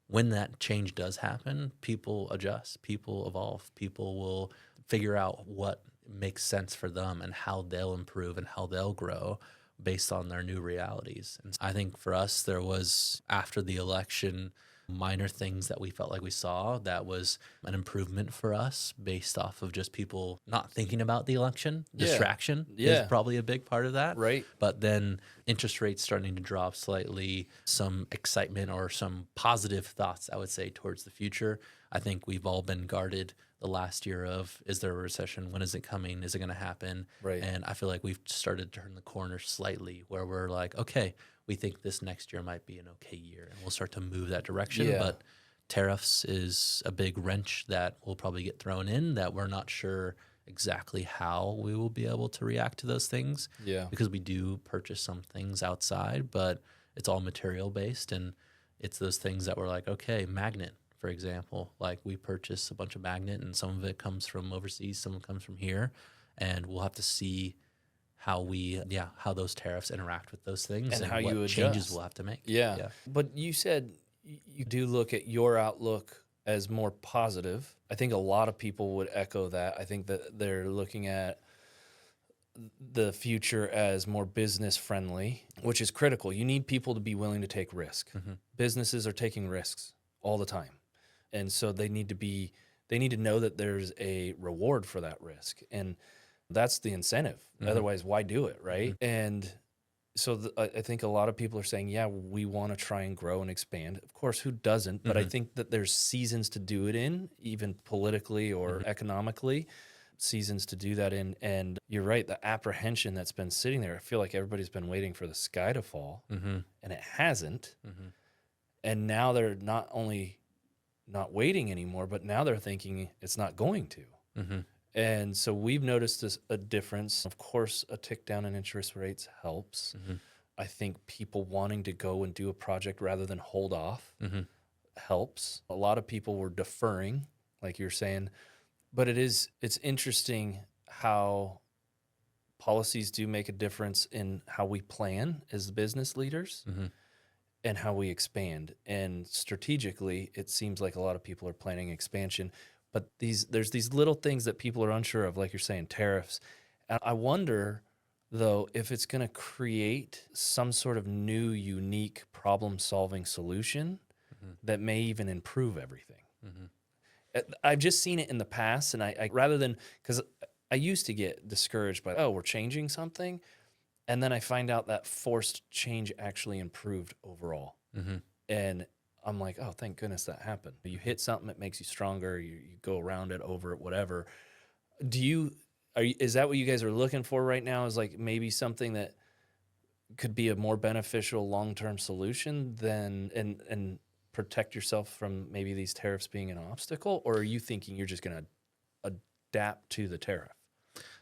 when that change does happen, people adjust, people evolve, people will figure out what makes sense for them and how they'll improve and how they'll grow based on their new realities. And I think for us, there was, after the election, minor things that we felt like we saw that was an improvement for us based off of just people not thinking about the election. Distraction is probably a big part of that. Right. But then interest rates starting to drop slightly, some excitement or some positive thoughts, I would say, towards the future. I think we've all been guarded the last year of, is there a recession? When is it coming? Is it going to happen? Right. And I feel like we've started to turn the corner slightly where we're like, okay, we think this next year might be an okay year, and we'll start to move that direction. Yeah. But tariffs is a big wrench that will probably get thrown in that we're not sure exactly how we will be able to react to those things. Yeah. Because we do purchase some things outside, but it's all material based. And it's those things that we're like, okay, magnet, for example, like we purchase a bunch of magnet and some of it comes from overseas, some of it comes from here. And we'll have to see how those tariffs interact with those things And how what you changes adjust. we'll have to make. Yeah. But you said you do look at your outlook as more positive. I think a lot of people would echo that. I think that they're looking at the future as more business friendly, which is critical. You need people to be willing to take risk. Mm-hmm. Businesses are taking risks all the time. And so they need to know that there's a reward for that risk. And that's the incentive. Mm-hmm. Otherwise, why do it, right? Mm-hmm. And so I think a lot of people are saying, yeah, we want to try and grow and expand. Of course, who doesn't? But I think that there's seasons to do it in, even politically or economically, seasons to do that in. And you're right, the apprehension that's been sitting there, I feel like everybody's been waiting for the sky to fall, and it hasn't. And now they're not only not waiting anymore, but now they're thinking it's not going to. And so we've noticed a difference. Of course, a tick down in interest rates helps. I think people wanting to go and do a project rather than hold off helps. A lot of people were deferring, like you're saying, but it's interesting how policies do make a difference in how we plan as business leaders and how we expand. And strategically, it seems like a lot of people are planning expansion. But there's these little things that people are unsure of, like you're saying, tariffs. And I wonder, though, if it's going to create some sort of new, unique problem-solving solution that may even improve everything. I've just seen it in the past, and I rather than, because I used to get discouraged by, we're changing something, and then I find out that forced change actually improved overall. And I'm like, oh, thank goodness that happened. You hit something, it makes you stronger. You go around it, over it, whatever. Is that what you guys are looking for right now? Is like maybe something that could be a more beneficial long-term solution than and protect yourself from maybe these tariffs being an obstacle? Or are you thinking you're just going to adapt to the tariff?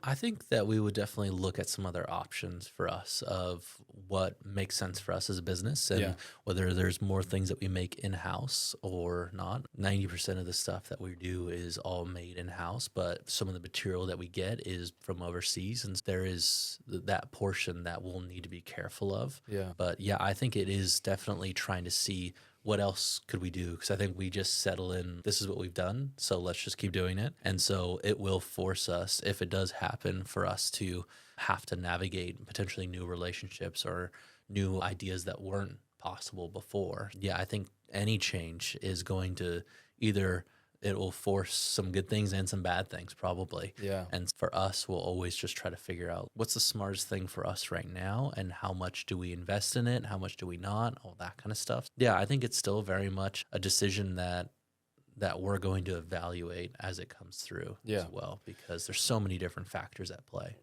I think that we would definitely look at some other options for us of what makes sense for us as a business and whether there's more things that we make in-house or not. 90% of the stuff that we do is all made in-house, but some of the material that we get is from overseas, and there is that portion that we'll need to be careful of. But yeah, I think it is definitely trying to see what else could we do? Because I think we just settle in, this is what we've done, so let's just keep doing it. And so it will force us, if it does happen, for us to have to navigate potentially new relationships or new ideas that weren't possible before. Yeah, I think any change is going to either, it will force some good things and some bad things probably. And for us, we'll always just try to figure out what's the smartest thing for us right now and how much do we invest in it, how much do we not, all that kind of stuff. Yeah, I think it's still very much a decision that we're going to evaluate as it comes through as well, because there's so many different factors at play.